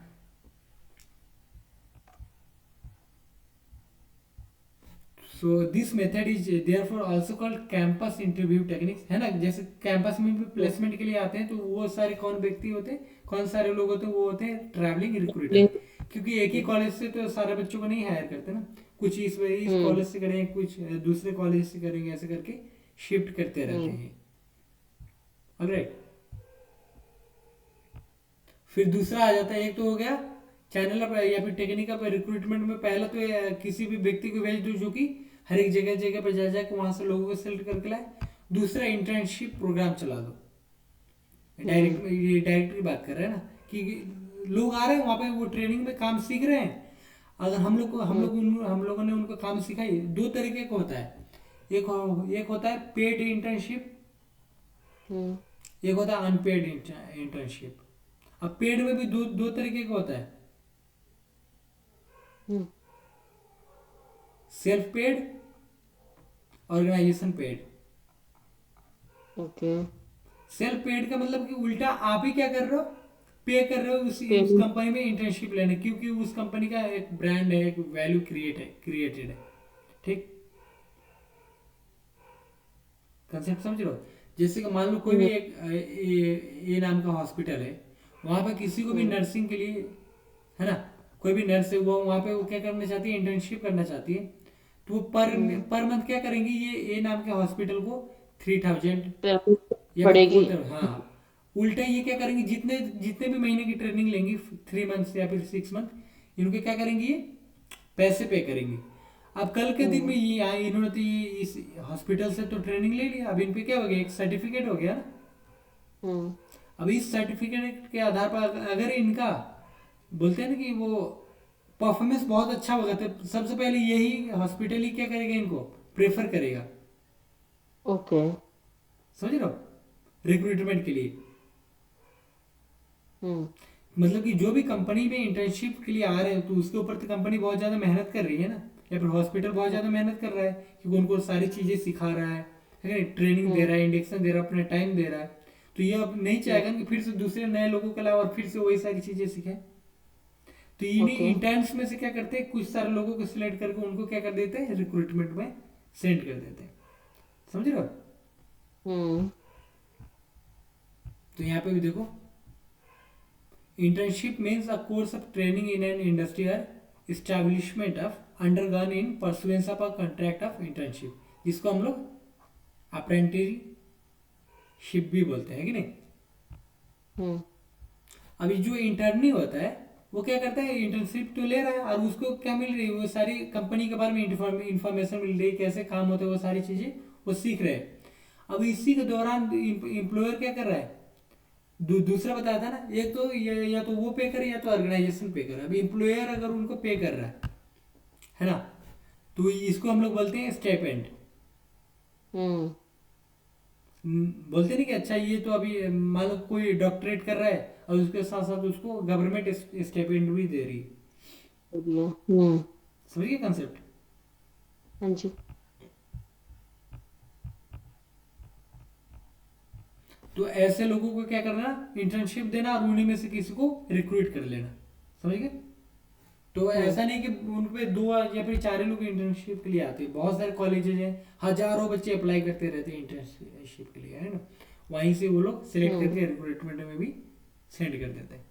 So this method is therefore also called campus interview techniques, है ना। जैसे कैंपस में भी प्लेसमेंट के लिए आते हैं, तो वो सारे कौन व्यक्ति होते हैं, कौन सारे लोग होते हैं, वो होते हैं ट्रैवलिंग रिक्रूटर। क्योंकि एक ही कॉलेज से तो सारे बच्चों को नहीं हायर करते ना, कुछ इस हम्म कॉलेज से करेंगे, कुछ दूसरे कॉलेज से करेंगे, ऐसे करके शिफ्ट करते रहते हम्म हैं। ऑलराइट। फिर दूसरा आ जाता है, एक तो हो गया चैनल अप या फिर टेक्निक अप रिक्रूटमेंट में। पहला तो किसी भी व्यक्ति को भेज दो जो कि हर एक जगह जगह पर जा जाके वहां से लोगों को सेलेक्ट करके लाए। दूसरा इंटर्नशिप प्रोग्राम चला दो। हम्म डायरेक्ट की बात कर रहे हैं ना, कि लोग आ रहे हैं वहां पे, वो ट्रेनिंग में काम सीख रहे हैं। अगर हम्म हम लोगों ने उनको काम सिखाई, दो तरीके का होता है। एक होता है पेड इंटर्नशिप, हम्म एक होता है अनपेड इंटर्नशिप। अब पेड में भी दो दो तरीके का होता है, hmm self paid, organisation paid. Okay. Self paid का मतलब कि उल्टा आप ही क्या कर रहे हो, पे कर रहे हो उस पेमेंट। कंपनी में इंटर्नशिप लेने, क्योंकि उस कंपनी का एक ब्रांड है, एक वैल्यू क्रिएटेड है। ठीक। कंसेप्ट समझ रहे हो। जैसे कि मान लो कोई भी हम्म एक ए नाम का हॉस्पिटल है, वहां पर किसी को भी हम्म नर्सिंग के लिए, है ना, कोई भी नर्स है, वो वहां पे वो क्या करना चाहती है, इंटर्नशिप करना चाहती है। तो वो हम्म पर मंथ क्या करेंगी, ये ए नाम के हॉस्पिटल को 3000 पेमेंट या फिर पड़ेगी। 4, हाँ। उल्टा ये क्या करेंगी, जितने जितने भी महीने की ट्रेनिंग लेंगी, 3 मंथ्स या फिर 6 मंथ, इनको क्या करेंगी, ये पैसे पे करेंगी। अब कल के दिन में हम्म ये आए, इन्होंने तो ये इस हॉस्पिटल से तो ट्रेनिंग ले लिया, अब इन पे क्या हो गया, एक सर्टिफिकेट हो गया ना। हम्म अब इस सर्टिफिकेट के आधार पर अगर इनका बोलते हैं ना कि वो परफॉर्मेंस बहुत अच्छा होगा, तो सबसे पहले यही हॉस्पिटल ही क्या करेगा, इनको प्रेफर करेगा। ओके। समझ रहे हो, रिक्रूटमेंट के लिए। हम्म मतलब कि जो भी कंपनी में इंटर्नशिप के लिए आ रहे हैं, तो उसके ऊपर तो कंपनी बहुत ज़्यादा मेहनत कर रही है ना, या फिर हॉस्पिटल बहुत ज़्यादा मेहनत कर रहा है, क्योंकि उनको सारी चीज़ें सिखा रहा है ना, ट्रेनिंग दे हम्म रहा है, इंडक्शन दे रहा है, अपना टाइम दे रहा है। तो ये अब नहीं चाहेगा कि फिर से दूसरे नए लोगों के अलावा और फिर से वही सारी चीजें सीखे। तो इन्हीं ओके। इंटर्न्स में से क्या करते हैं, कुछ सारे लोगों को सिलेक्ट करके उनको क्या कर देते हैं, रिक्रूटमेंट में सेंड कर देते हैं। समझ रहे हो? हम्म। तो यहाँ पे भी देखो, internship means a course of training in an industry or establishment of undergone in pursuance of a contract of internship, जिसको हम लोग अप्रेंटिसशिप भी बोलते हैं कि नहीं। हम्म। अभी जो इंटर्नी होता है वो क्या करता है, इंटर्नशिप तो ले रहा है और उसको क्या मिल रही है, वो सारी कंपनी के बारे में इंफॉर्मेशन मिल रही है, कैसे काम होते हैं वो सारी चीज़ें वो सीख रहे हैं। अब इसी के दौरान एम्प्लॉयर क्या कर रहा है, दूसरा बताया था ना, एक तो या तो वो पे करे या तो ऑर्गेनाइजेशन पे करे। अभी एम्प्लॉयर अगर उनको पे कर रहा है ना, तो इसको हम लोग बोलते हैं स्टेपेंड। हम्म। बोलते नहीं कि अच्छा ये तो अभी मान लो कोई डॉक्टरेट कर रहा है और उसके साथ साथ उसको गवर्नमेंट स्टेपेंड भी दे रही है। बढ़िया। समझिए कंसेप्ट। हाँ जी। तो ऐसे लोगों को क्या करना, इंटर्नशिप देना और उन्हीं में से किसी को रिक्रूट कर लेना। समझ गए? तो हम्म। ऐसा नहीं कि उन पे दो या फिर चार ही लोग इंटर्नशिप के लिए आते हैं, बहुत सारे कॉलेजेज हैं, हजारों बच्चे अप्लाई करते रहते हैं इंटर्नशिप के लिए, है ना। वहीं से वो लोग सिलेक्ट हम्म। करके रिक्रूटमेंट में भी सेंड कर देते हैं।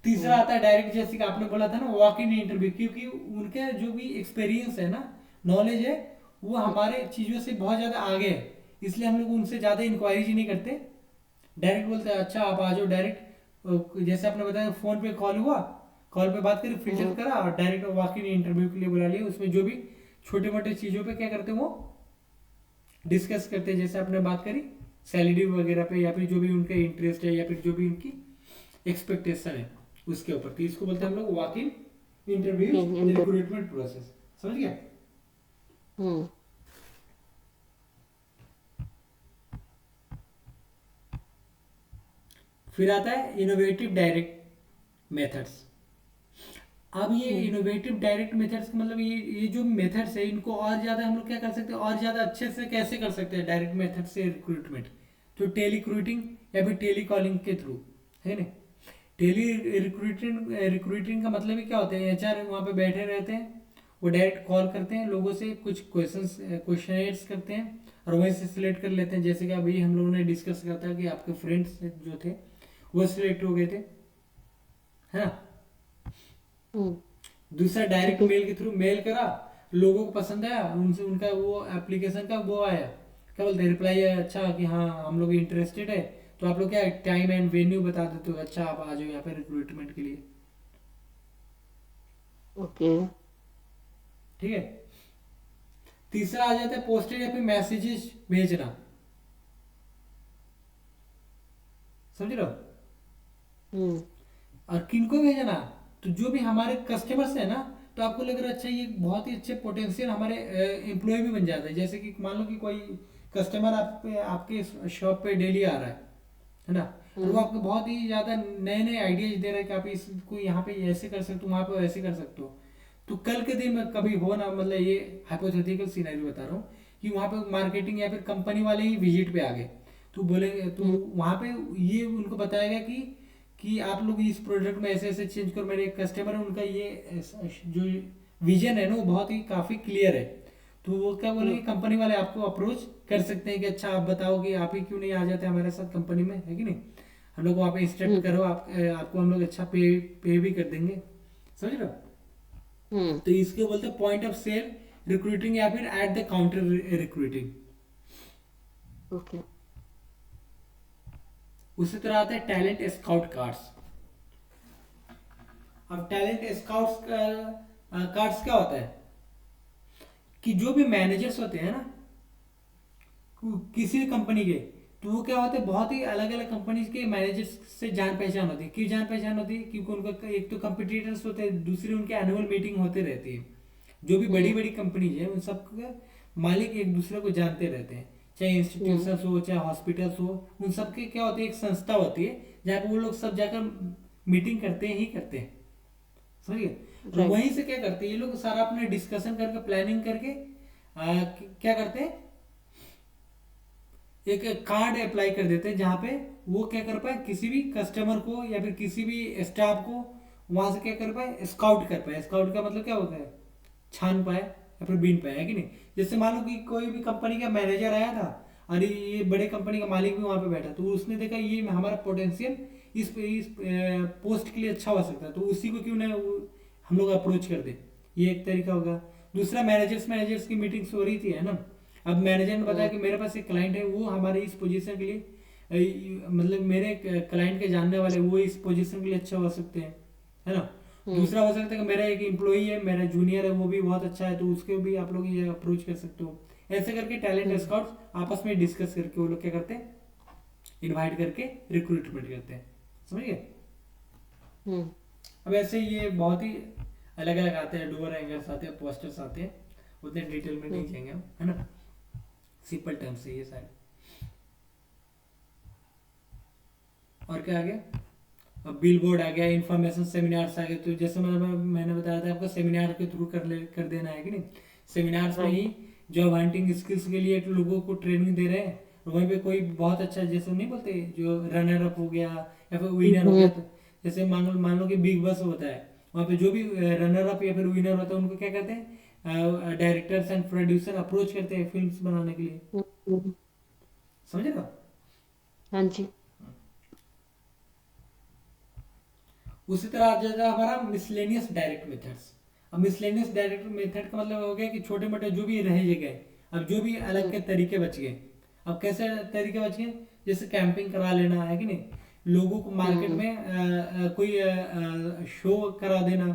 तीसरा हम्म। आता है डायरेक्ट, जैसे कि आपने बोला था ना, वॉक इन इंटरव्यू, क्योंकि उनके जो भी एक्सपीरियंस है ना, नॉलेज है, वो हमारे चीज़ों से बहुत ज़्यादा आगे है, इसलिए हम लोग उनसे ज़्यादा इंक्वायरी ही नहीं करते, डायरेक्ट बोलते हैं अच्छा आप आ जाओ डायरेक्ट। जैसे आपने बताया फ़ोन पे कॉल हुआ, कॉल पे बात करी, फिल्टर हम्म। करा और डायरेक्ट वॉक इन इंटरव्यू के लिए बुला लिया। उसमें जो भी छोटे मोटे चीज़ों पे क्या करते हैं वो डिस्कस करते हैं, जैसे आपने बात करी सैलरी वगैरह पे, या फिर जो भी उनका इंटरेस्ट है, या फिर जो भी उनकी एक्सपेक्टेशन है उसके ऊपर। तो इसको बोलते हैं हम लोग walk in interview inter. Recruitment process. समझ गया? हम्म। फिर आता है इनोवेटिव डायरेक्ट मेथड्स। अब ये हम्म। इनोवेटिव डायरेक्ट मेथड्स का मतलब ये जो मेथड्स है, इनको और ज़्यादा हम लोग क्या कर सकते हैं, और ज़्यादा अच्छे से कैसे कर सकते हैं डायरेक्ट मेथड से रिक्रूटमेंट, तो टेली रिक्रूटिंग या फिर टेली कॉलिंग के थ्रू, है ना। टेली रिक्रूटिंग का मतलब ही क्या होता है, एचआर वहाँ पे बैठे रहते हैं, वो डायरेक्ट कॉल करते हैं लोगों से, कुछ क्वेश्चन करते हैं और वहीं से सिलेक्ट कर लेते हैं। जैसे कि अभी हम लोगों ने डिस्कस किया था कि आपके फ्रेंड्स जो थे वो सिलेक्ट हो गए थे, है ना। हम्म। दूसरा ठीक डायरेक्ट है। मेल के थ्रू मेल करा, लोगों को पसंद आया, उनसे उनका वो एप्लीकेशन का वो आया, क्या बोलते हैं, रिप्लाई आया, अच्छा कि हाँ हम लोग इंटरेस्टेड है, तो आप लोग क्या टाइम एंड वेन्यू बता देते हो, अच्छा आप आ जाओ यहाँ पे रिक्रूटमेंट के लिए। ओके। ठीक है। तीसरा आ जाता है पोस्टेड या फिर मैसेजेस भेजना। समझ रहे हो? हम्म। और किनको भेजना, तो जो भी हमारे कस्टमर्स है ना, तो आपको लग रहा है अच्छा ये बहुत ही अच्छे पोटेंशियल हमारे एम्प्लॉय भी बन जाते हैं। जैसे कि मान लो कि कोई कस्टमर आप पे आपके शॉप पे डेली आ रहा है ना, और वो हम्म। आपको बहुत ही ज़्यादा नए नए आइडियाज दे रहा है कि आप इसको यहाँ पे ऐसे कर सकते हो, वहाँ पे वैसे कर सकते हो। तो कल के दिन में कभी हो ना, मतलब ये हाइपोथेटिकल सीनरी बता रहा हूँ, कि वहाँ पे मार्केटिंग या फिर कंपनी वाले ही विजिट पे आ गए, तो बोलेंगे, तो हम्म। वहाँ पे ये उनको बताएगा कि आप लोग इस प्रोडक्ट में ऐसे ऐसे चेंज करो। मेरे एक कस्टमर है, उनका ये जो विजन है ना वो बहुत ही काफ़ी क्लियर है, तो वो क्या बोलेंगे, हम्म। कंपनी वाले आपको अप्रोच कर सकते हैं कि अच्छा आप बताओ कि आप ही क्यों नहीं आ जाते हमारे साथ कंपनी में, है कि नहीं। हम लोग वहाँ पे इंस्ट्रक्ट हम्म। करो, आपको हम लोग अच्छा पे भी कर देंगे। समझ रहे हो? हम्म। तो इसके बोलते हैं पॉइंट ऑफ सेल रिक्रूटिंग या फिर at the counter recruiting. Okay. उसी तरह आता है टैलेंट स्काउट कार्ड्स। अब टैलेंट स्काउट्स कार्ड्स क्या होता है, कि जो भी मैनेजर्स होते हैं ना किसी भी कंपनी के, तो वो क्या होते हैं, बहुत ही अलग अलग कंपनी के मैनेजर्स से जान पहचान होती है। क्यों जान पहचान होती है, क्योंकि उनका एक तो कंपटीटर्स होते हैं, दूसरी उनके एनुअल मीटिंग होते रहती है। जो भी बड़ी हम्म। बड़ी कंपनीज है उन सब के मालिक एक दूसरे को जानते रहते हैं, चाहे हम्म। इंस्टीट्यूशन हो चाहे हॉस्पिटल्स हो, उन सब के क्या होती है, एक संस्था होती है जहाँ पे वो लोग सब जाकर मीटिंग करते ही करते हैं। समझिए? और राइट। वहीं से क्या करते हैं ये लोग, सारा अपने डिस्कशन करके प्लानिंग करके क्या करते हैं, एक कार्ड अप्लाई कर देते हैं जहाँ पे वो क्या कर पाए, किसी भी कस्टमर को या फिर किसी भी स्टाफ को वहां से क्या कर पाए, स्काउट कर पाए। स्काउट का मतलब क्या होता है, छान पाए या फिर बीन पाए, है कि नहीं। जैसे मान लो कि कोई भी कंपनी का मैनेजर आया था, और ये बड़े कंपनी का मालिक भी वहां पे बैठा, तो उसने देखा ये हमारा पोटेंशियल इस पोस्ट के लिए अच्छा हो सकता है, तो उसी को क्यों ना हम लोग अप्रोच कर दे। ये एक तरीका होगा। दूसरा, मैनेजर्स मैनेजर्स की मीटिंग्स हो रही थी, है ना। अब मैनेजर ने बताया कि मेरे पास एक क्लाइंट है, वो हमारे इस पोजीशन के लिए मतलब मेरे क्लाइंट के जानने वाले, वो इस पोजीशन के लिए अच्छा हो सकते हैं, है ना। दूसरा हो सकता है कि मेरा एक एम्प्लॉई है, मेरा जूनियर है, वो भी बहुत अच्छा है, तो उसके भी आप लोग ये अप्रोच कर सकते हो। ऐसे करके टैलेंट स्काउट्स आपस में डिस्कस करके वो लोग क्या करते हैं, इनवाइट करके रिक्रूटमेंट करते हैं। समझ गए। अब ऐसे ये बहुत ही अलग अलग आते हैं, डूअर एंगर्स आते हैं, पोस्टर्स आते हैं, उतने डिटेल में नहीं जाएंगे हम, है ना। सिंपल टर्म्स है ये सारे। और क्या आ गया, अब बिल बोर्ड आ गया, इंफॉर्मेशन सेमिनार्स आ गए। तो जैसे मैंने बताया था आपको, सेमिनार के थ्रू कर देना है कि नहीं। सेमिनार्स में ही जॉब हंटिंग स्किल्स के लिए लोगों को ट्रेनिंग दे रहे हैं, और वहीं पे कोई बहुत अच्छा, जैसे नहीं बोलते, जो रनर अप हो गया या फिर विनर हो गया, तो जैसे मान लो कि बिग बॉस होता है, वहाँ पे जो भी रनर अप या फिर विनर होता है, उनको क्या कहते हैं, डायरेक्टर्स एंड प्रोड्यूसर अप्रोच करते हैं फिल्म्स बनाने के लिए। समझे ना। हाँ जी। उसी तरह आ जाएगा हमारा मिसलेनियस डायरेक्ट मेथड्स। अब मिसलेनियस डायरेक्ट मेथड का मतलब हो गया कि छोटे मोटे जो भी रह गए, अब जो भी अलग के तरीके बच गए। अब कैसे तरीके बच गए, जैसे कैंपिंग करा लेना, है कि नहीं, लोगों को मार्केट में कोई शो करा देना,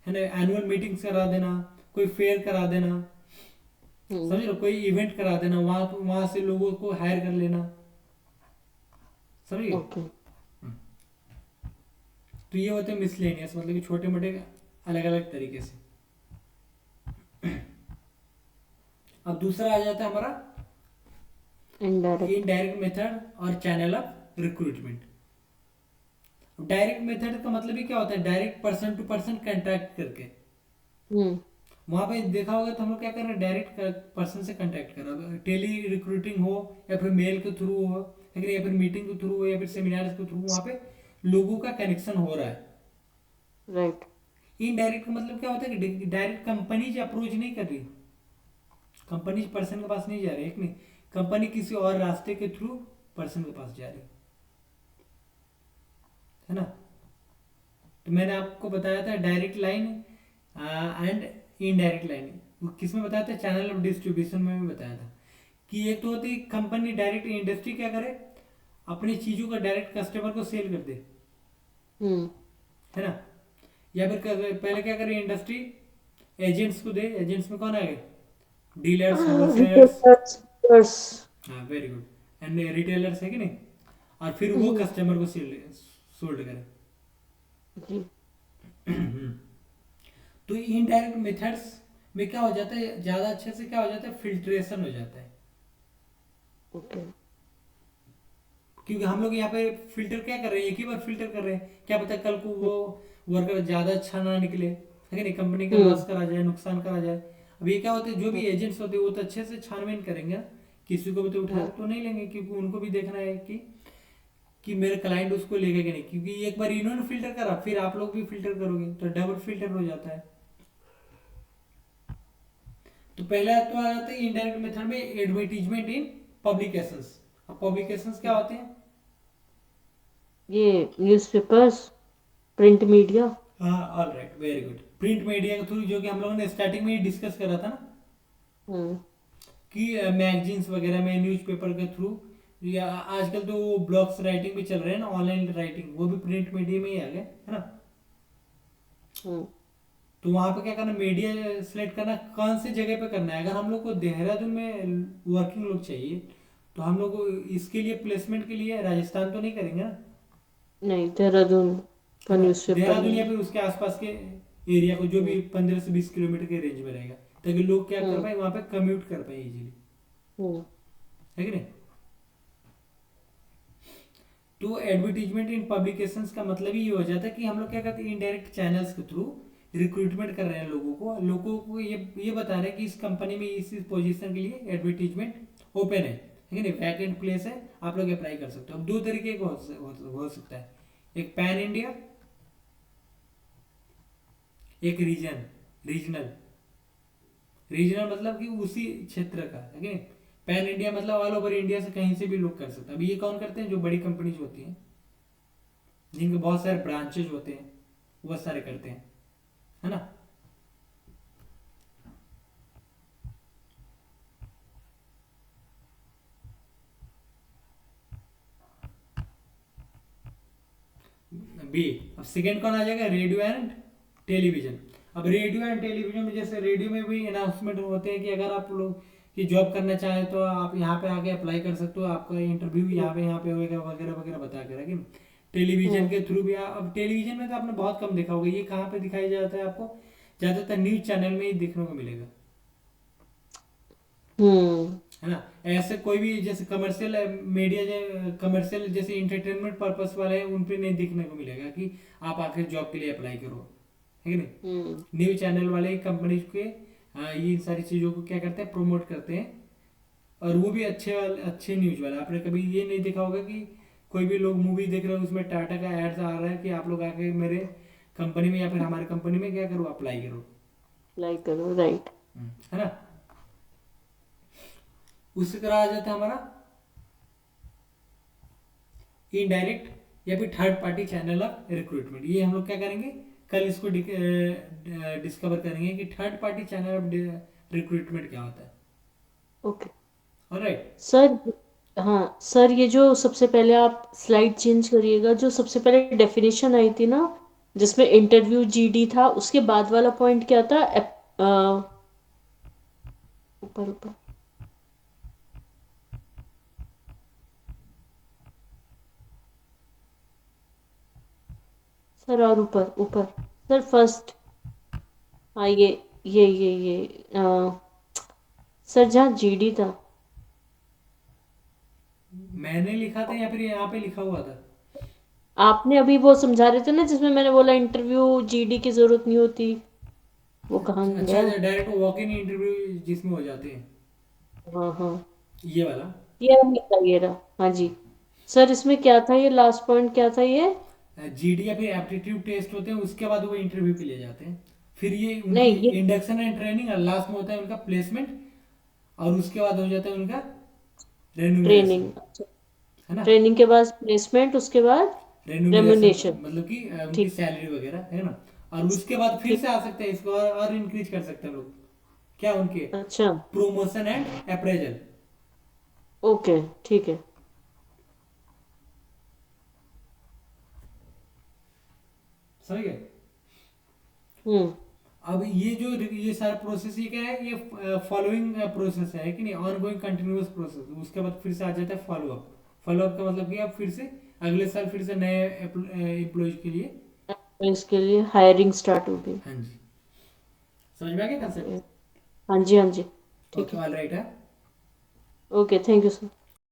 है ना, एनुअल मीटिंग्स करा देना, कोई फेयर करा देना, समझ लो, कोई इवेंट करा देना, वहां से लोगों को हायर कर लेना। समझिए। ओके। तो ये होते हैं मिसलेनियस, मतलब कि छोटे मोटे अलग अलग तरीके से। अब दूसरा आ जाता है हमारा इनडायरेक्ट। इनडायरेक्ट मेथड और channel of recruitment. Direct method का मतलब ही क्या होता है, direct person to person contact करके। वहां पे देखा होगा तो हम लोग क्या कर रहे हैं, डायरेक्ट पर्सन से कांटेक्ट कर रहे हैं। टेली रिक्रूटिंग हो या फिर मेल के थ्रू हो, या फिर मीटिंग के थ्रू हो, या फिर सेमिनार के थ्रू, वहां पे लोगों का कनेक्शन हो रहा है। राइट। इनडायरेक्ट का मतलब क्या होता है कि डायरेक्ट कंपनी अप्रोच नहीं कर रही, कंपनी पर्सन के पास नहीं जा रही, एक नहीं, कंपनी किसी और रास्ते के थ्रू पर्सन के पास जा रही है ना। तो मैंने आपको बताया था direct line and indirect line, किसमें बताया था, चैनल ऑफ डिस्ट्रीब्यूशन में भी बताया था कि एक तो होती कंपनी डायरेक्ट, इंडस्ट्री क्या करे, अपनी चीजों का डायरेक्ट कस्टमर को सेल कर दे, है ना। या फिर पहले क्या करे इंडस्ट्री, एजेंट्स को दे। एजेंट्स में कौन आ गए, डीलर्स, होलसेलर्स, रिटेलर्स। हाँ वेरी गुड, एंड रिटेलर्स, है कि नहीं। और फिर वो कस्टमर को सोल्ड करे। जी। तो इनडायरेक्ट मेथड्स में क्या हो जाता है, ज्यादा अच्छे से क्या हो जाता है, फिल्ट्रेशन हो जाता है। ओके। क्योंकि हम लोग यहाँ पे फिल्टर क्या कर रहे हैं, एक ही बार फिल्टर कर रहे हैं, क्या पता कल को वो वर्कर ज्यादा अच्छा ना निकले, है कि नहीं, कंपनी का लॉस करा जाए, नुकसान करा जाए। अब ये क्या होता है, जो भी एजेंट्स होते हैं वो तो अच्छे से छानबीन करेंगे, किसी को भी तो उठा तो नहीं लेंगे, क्योंकि उनको भी देखना है कि मेरे क्लाइंट उसको लेगा कि नहीं। क्योंकि एक बार इन्होंने फिल्टर करा, फिर आप लोग भी फिल्टर करोगे, तो डबल फिल्टर हो जाता है। तो पहला तो आ जाता है इनडायरेक्ट मेथड में एडवर्टीजमेंट इन पब्लिकेशंस। अब पब्लिकेशंस क्या होते हैं, ये न्यूज़पेपर्स, प्रिंट मीडिया। हाँ all right very good, print media के थ्रू, जो कि हम लोगों ने स्टार्टिंग में ही डिस्कस करा था ना, कि मैगजीन्स वगैरह में, न्यूज़पेपर के थ्रू, या आजकल तो वो ब्लॉग्स राइटिंग भी चल रहे हैं ना, ऑनलाइन राइटिंग, वो भी प्रिंट मीडिया में ही आ गए, है ना। तो वहां पे क्या करना, मीडिया सेलेक्ट करना, कौन सी जगह पे करना है। अगर हम लोग को देहरादून में वर्किंग लोग चाहिए, तो हम लोग को इसके लिए प्लेसमेंट के लिए राजस्थान तो नहीं करेंगे ना, नहीं, देहरादून का है ना। न्यूज़पेपर देहरादून या नहीं। फिर उसके आसपास के एरिया को, जो भी 15 से 20 किलोमीटर के रेंज में रहेगा, ताकि लोग क्या कर पाए, वहां पे कम्यूट कर पाए इजीली, है कि नहीं। तो एडवर्टीजमेंट इन पब्लिकेशंस का मतलब ही ये हो जाता है कि हम लोग क्या करते हैं, इनडायरेक्ट चैनल्स के थ्रू रिक्रूटमेंट कर रहे हैं लोगों को ये बता रहे हैं कि इस कंपनी में इस पोजीशन के लिए एडवर्टीजमेंट ओपन है है कि नहीं, वैकेंट प्लेस है, आप लोग अप्लाई कर सकते हो। अब दो तरीके का हो सकता है, एक पैन इंडिया, एक रीजनल। रीजनल मतलब कि उसी क्षेत्र का, है कि नहीं। पैन इंडिया मतलब ऑल ओवर इंडिया से कहीं से भी लोग कर सकते हैं। अब ये कौन करते हैं, जो बड़ी कंपनीज होती हैं, जिनके बहुत सारे ब्रांचेज होते हैं, वो सारे करते हैं, है ना। बी। अब सेकेंड कौन आ जाएगा, रेडियो एंड टेलीविजन। अब रेडियो एंड टेलीविजन में, जैसे रेडियो में भी अनाउंसमेंट होते हैं कि अगर आप लोग की जॉब करना चाहें तो आप यहाँ पे आके अप्लाई कर सकते हो, आपका इंटरव्यू यहाँ पे होएगा, वगैरह वगैरह बता के रखें। टेलीविजन हम्म के थ्रू भी अब टेलीविजन में तो आपने बहुत कम देखा होगा, ये कहाँ पे दिखाई जाता है आपको, ज़्यादातर न्यूज चैनल में ही देखने को मिलेगा, हम्म है ना। ऐसे कोई भी जैसे कमर्शियल मीडिया, कमर्शियल जैसे इंटरटेनमेंट पर्पस वाले हैं, उन पे नहीं देखने को मिलेगा कि आप आखिर जॉब के लिए अप्लाई करो, है कि हम्म नहीं। न्यूज चैनल वाले कंपनी के ये सारी चीज़ों को क्या करते हैं, प्रमोट करते हैं, और वो भी अच्छे न्यूज वाले। आपने कभी ये नहीं देखा होगा कि कोई भी लोग मूवी देख रहे हो, उसमें टाटा का एड्स आ रहा है कि आप लोग आके मेरे कंपनी में या फिर हमारे कंपनी में क्या करो, अप्लाई करो, लाइक करो, राइट। है ना। उसी तरह आ जाता है हमारा इनडायरेक्ट या फिर third party channel of recruitment. ये हम लोग क्या करेंगे, कल इसको डिस्कवर करेंगे कि third party channel of recruitment क्या होता है। Okay alright. सर। हाँ सर, ये जो सबसे पहले आप स्लाइड चेंज करिएगा, जो सबसे पहले डेफिनेशन आई थी ना, जिसमें इंटरव्यू जीडी था, उसके बाद वाला पॉइंट क्या था? ऊपर ऊपर सर, और ऊपर ऊपर सर, फर्स्ट। हाँ, ये सर, जहाँ जीडी था। मैंने लिखा था या फिर यहाँ पे लिखा हुआ था? आपने अभी वो समझा रहे थे ना, जिसमें मैंने बोला इंटरव्यू जीडी की जरूरत नहीं होती, वो कहाँ अच्छा, गया? डायरेक्ट वॉक इन इंटरव्यू जिसमें हो जाते हैं, हाँ हाँ, ये वाला। ये रहा। हाँ जी सर, इसमें क्या था, ये लास्ट पॉइंट क्या था ये? जीडी या फिर एप्टीट्यूड टेस्ट होते हैं, उसके बाद वो इंटरव्यू के लिए जाते हैं, फिर ये उनकी नहीं, ये इंडक्शन एंड ट्रेनिंग, और लास्ट में होता है उनका प्लेसमेंट, और उसके बाद हो जाता है उनका रेन्यूमरेशन, ट्रेनिंग। अच्छा, है ना। ट्रेनिंग के बाद प्लेसमेंट, उसके बाद रेन्यूमरेशन रेमुनेशन। मतलब कि उनकी ठीक। सैलरी वगैरह, है ना। और उसके बाद फिर ठीक। से आ सकते हैं, इसको और इंक्रीज कर सकते हैं लोग, क्या उनके अच्छा। Promotion and appraisal. ओके, ठीक है। समझ गए। हम्म अब ये सारा प्रोसेस ये क्या है, ये फॉलोइंग प्रोसेस है कि नहीं, ऑन गोइंग कंटिन्यूअस प्रोसेस। उसके बाद फिर से आ जाता है फॉलोअप। फॉलोअप का मतलब कि आप फिर से अगले साल फिर से नए एम्प्लॉयज के लिए। तो इसके लिए हायरिंग स्टार्ट होगी। हाँ जी, समझ में आ गया ओके। कंसेप्ट। हाँ जी, हाँ जी। ठीक ओके, है। ऑल राइट है। Okay, thank you sir.